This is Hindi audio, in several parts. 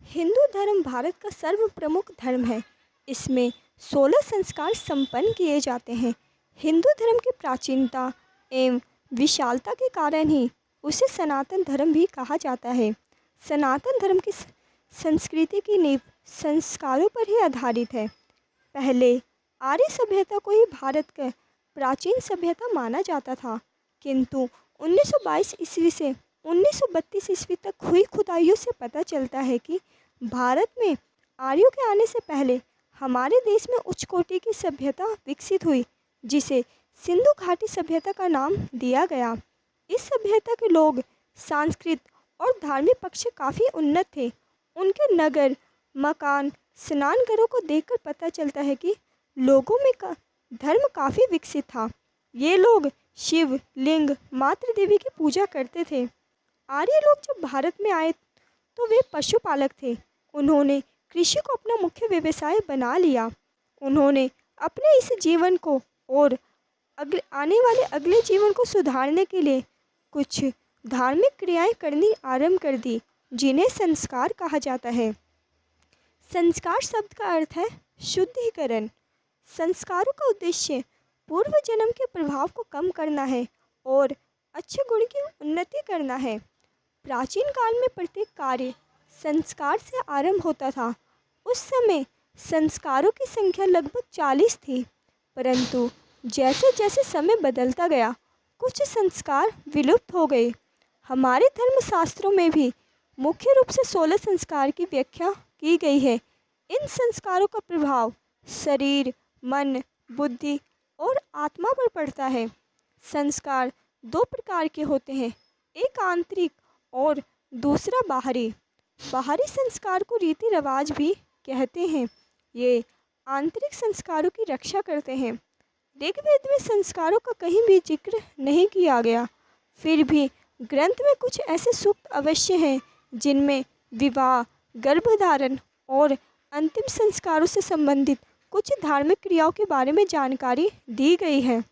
हिंदू धर्म भारत का सर्व प्रमुख धर्म है। इसमें 16 संस्कार संपन्न किए जाते हैं। हिंदू धर्म की प्राचीनता एवं विशालता के कारण ही उसे सनातन धर्म भी कहा जाता है। सनातन धर्म की संस्कृति की नींव संस्कारों पर ही आधारित है। पहले आर्य सभ्यता को ही भारत का प्राचीन सभ्यता माना जाता था, किंतु 1922 ईस्वी से 1932 ईस्वी तक हुई खुदाइयों से पता चलता है कि भारत में आर्यों के आने से पहले हमारे देश में उच्च कोटि की सभ्यता विकसित हुई, जिसे सिंधु घाटी सभ्यता का नाम दिया गया। इस सभ्यता के लोग सांस्कृतिक और धार्मिक पक्ष से काफ़ी उन्नत थे। उनके नगर, मकान, स्नानघरों को देखकर पता चलता है कि लोगों में धर्म काफ़ी विकसित था। ये लोग शिव, लिंग, मातृ देवी की पूजा करते थे। आर्य लोग जब भारत में आए तो वे पशुपालक थे। उन्होंने कृषि को अपना मुख्य व्यवसाय बना लिया। उन्होंने अपने इस जीवन को और आने वाले अगले जीवन को सुधारने के लिए कुछ धार्मिक क्रियाएं करनी आरंभ कर दी, जिन्हें संस्कार कहा जाता है। संस्कार शब्द का अर्थ है शुद्धिकरण। संस्कारों का उद्देश्य पूर्व जन्म के प्रभाव को कम करना है और अच्छे गुण की उन्नति करना है। प्राचीन काल में प्रत्येक कार्य संस्कार से आरंभ होता था। उस समय संस्कारों की संख्या लगभग 40 थी, परंतु जैसे जैसे समय बदलता गया कुछ संस्कार विलुप्त हो गए। हमारे धर्मशास्त्रों में भी मुख्य रूप से 16 संस्कार की व्याख्या की गई है। इन संस्कारों का प्रभाव शरीर, मन, बुद्धि और आत्मा पर पड़ता है। संस्कार दो प्रकार के होते हैं, एक आंतरिक और दूसरा बाहरी। बाहरी संस्कार को रीति रिवाज भी कहते हैं। ये आंतरिक संस्कारों की रक्षा करते हैं। ऋग्वेद में संस्कारों का कहीं भी जिक्र नहीं किया गया, फिर भी ग्रंथ में कुछ ऐसे सूक्त अवश्य हैं जिनमें विवाह, गर्भधारण और अंतिम संस्कारों से संबंधित कुछ धार्मिक क्रियाओं के बारे में जानकारी दी गई है।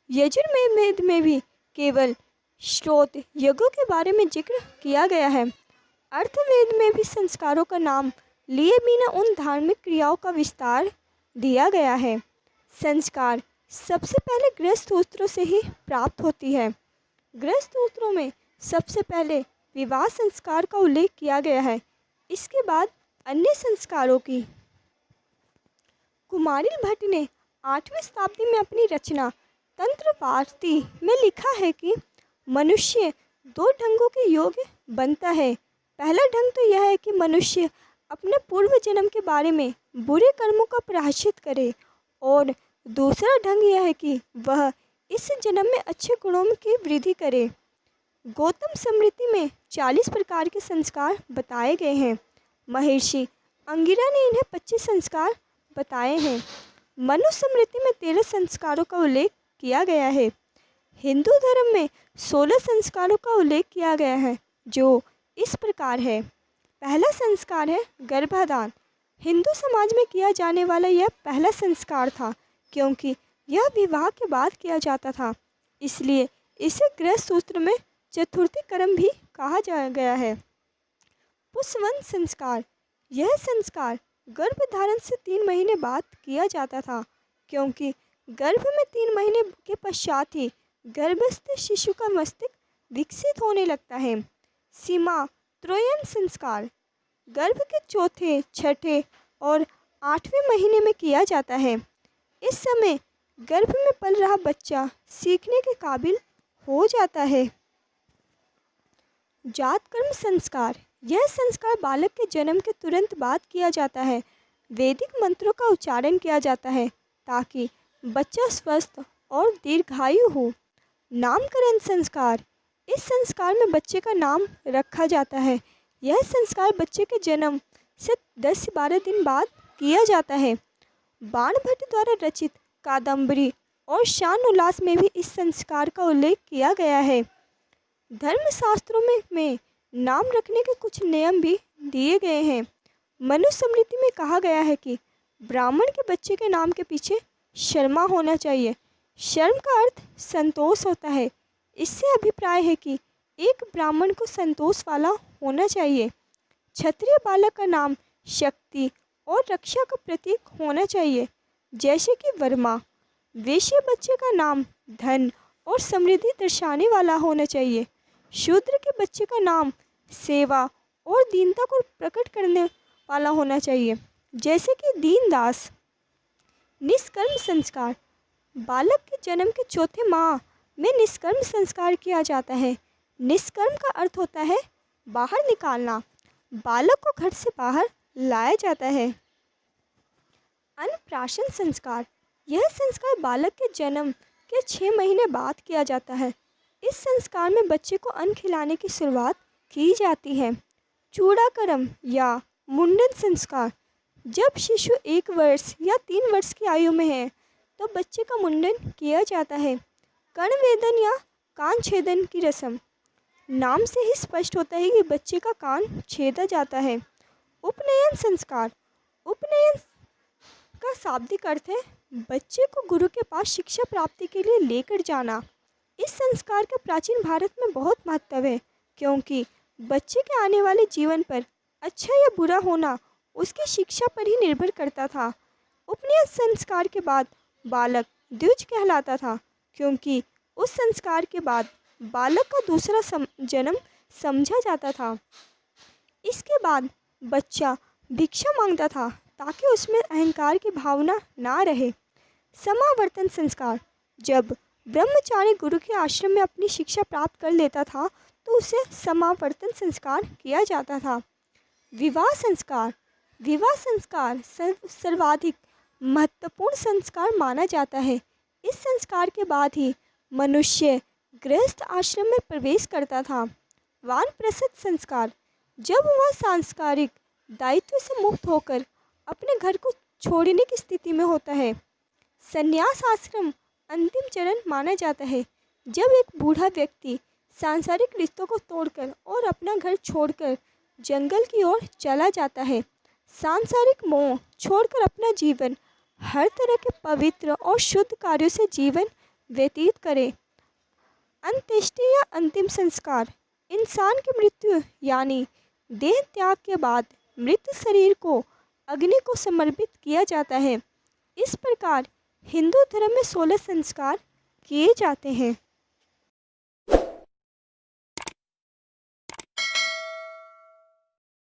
यजुर्वेद में भी केवल श्रोत यज्ञों के बारे में जिक्र किया गया है। अर्थवेद में भी संस्कारों का नाम लिए बिना उन धार्मिक क्रियाओं का विस्तार दिया गया है। संस्कार सबसे पहले गृहस्थसूत्रों से ही प्राप्त होती है। गृहस्थसूत्रों में सबसे पहले विवाह संस्कार का उल्लेख किया गया है। इसके बाद अन्य संस्कारों की। कुमारिल भट्ट ने 8वीं शताब्दी में अपनी रचना तंत्रवार्ती में लिखा है कि मनुष्य 2 ढंगों के योग्य बनता है। पहला ढंग तो यह है कि मनुष्य अपने पूर्व जन्म के बारे में बुरे कर्मों का प्रायश्चित करे, और दूसरा ढंग यह है कि वह इस जन्म में अच्छे गुणों की वृद्धि करे। गौतम स्मृति में 40 प्रकार के संस्कार बताए गए हैं। महर्षि अंगिरा ने इन्हें 25 संस्कार बताए हैं। मनुस्मृति में 13 संस्कारों का उल्लेख किया गया है। हिंदू धर्म में 16 संस्कारों का उल्लेख किया गया है, जो इस प्रकार है। पहला संस्कार है गर्भाधान। हिंदू समाज में किया जाने वाला यह पहला संस्कार था, क्योंकि यह विवाह के बाद किया जाता था, इसलिए इसे गृहसूत्र में चतुर्थी कर्म भी कहा गया है। पुंसवन संस्कार। यह संस्कार गर्भधारण से 3 महीने बाद किया जाता था, क्योंकि गर्भ में 3 महीने के पश्चात ही गर्भस्थ शिशु का मस्तिष्क विकसित होने लगता है। सीमा त्रयन संस्कार गर्भ के चौथे, छठे और 8वें महीने में किया जाता है। इस समय गर्भ में पल रहा बच्चा सीखने के काबिल हो जाता है। जात कर्म संस्कार। यह संस्कार बालक के जन्म के तुरंत बाद किया जाता है। वैदिक मंत्रों का उच्चारण किया जाता है ताकि बच्चा स्वस्थ और दीर्घायु हो। नामकरण संस्कार। इस संस्कार में बच्चे का नाम रखा जाता है। यह संस्कार बच्चे के जन्म से 10 से 12 दिन बाद किया जाता है। बाणभट्ट द्वारा रचित कादम्बरी और शान उल्लास में भी इस संस्कार का उल्लेख किया गया है। धर्मशास्त्रों में नाम रखने के कुछ नियम भी दिए गए हैं। मनुस्मृति में कहा गया है कि ब्राह्मण के बच्चे के नाम के पीछे शर्मा होना चाहिए। शर्म का अर्थ संतोष होता है। इससे अभिप्राय है कि एक ब्राह्मण को संतोष वाला होना चाहिए। क्षत्रिय बालक का नाम शक्ति और रक्षा का प्रतीक होना चाहिए, जैसे कि वर्मा। वैश्य बच्चे का नाम धन और समृद्धि दर्शाने वाला होना चाहिए। शूद्र के बच्चे का नाम सेवा और दीनता को प्रकट करने वाला होना चाहिए, जैसे कि दीनदास। निष्कर्म संस्कार। बालक के जन्म के चौथे माह में निष्कर्म संस्कार किया जाता है। निष्कर्म का अर्थ होता है बाहर निकालना। बालक को घर से बाहर लाया जाता है। अन्नप्राशन संस्कार। यह संस्कार बालक के जन्म के 6 महीने बाद किया जाता है। इस संस्कार में बच्चे को अन्न खिलाने की शुरुआत की जाती है। चूड़ाकर्म या मुंडन संस्कार। जब शिशु 1 वर्ष या 3 वर्ष की आयु में है तो बच्चे का मुंडन किया जाता है। कर्णवेधन या कान छेदन की रस्म। नाम से ही स्पष्ट होता है कि बच्चे का कान छेदा जाता है। उपनयन संस्कार। उपनयन का शाब्दिक अर्थ है बच्चे को गुरु के पास शिक्षा प्राप्ति के लिए लेकर जाना। इस संस्कार का प्राचीन भारत में बहुत महत्व है, क्योंकि बच्चे के आने वाले जीवन पर अच्छा या बुरा होना उसकी शिक्षा पर ही निर्भर करता था। उपनयन संस्कार के बाद बालक द्विज कहलाता था, क्योंकि उस संस्कार के बाद बालक का दूसरा जन्म समझा जाता था। इसके बाद बच्चा भिक्षा मांगता था ताकि उसमें अहंकार की भावना ना रहे। समावर्तन संस्कार। जब ब्रह्मचारी गुरु के आश्रम में अपनी शिक्षा प्राप्त कर लेता था तो उसे समावर्तन संस्कार किया जाता था। विवाह संस्कार। विवाह संस्कार सर्वाधिक महत्वपूर्ण संस्कार माना जाता है। इस संस्कार के बाद ही मनुष्य गृहस्थ आश्रम में प्रवेश करता था। वानप्रस्थ संस्कार। जब वह सांसारिक दायित्व से मुक्त होकर अपने घर को छोड़ने की स्थिति में होता है। संन्यास आश्रम अंतिम चरण माना जाता है, जब एक बूढ़ा व्यक्ति सांसारिक रिश्तों को तोड़कर और अपना घर छोड़कर जंगल की ओर चला जाता है। सांसारिक मोह छोड़कर अपना जीवन हर तरह के पवित्र और शुद्ध कार्यों से जीवन व्यतीत करे। अंत्येष्टि या अंतिम संस्कार। इंसान की मृत्यु यानी देह त्याग के बाद मृत शरीर को अग्नि को समर्पित किया जाता है। इस प्रकार हिंदू धर्म में 16 संस्कार किए जाते हैं।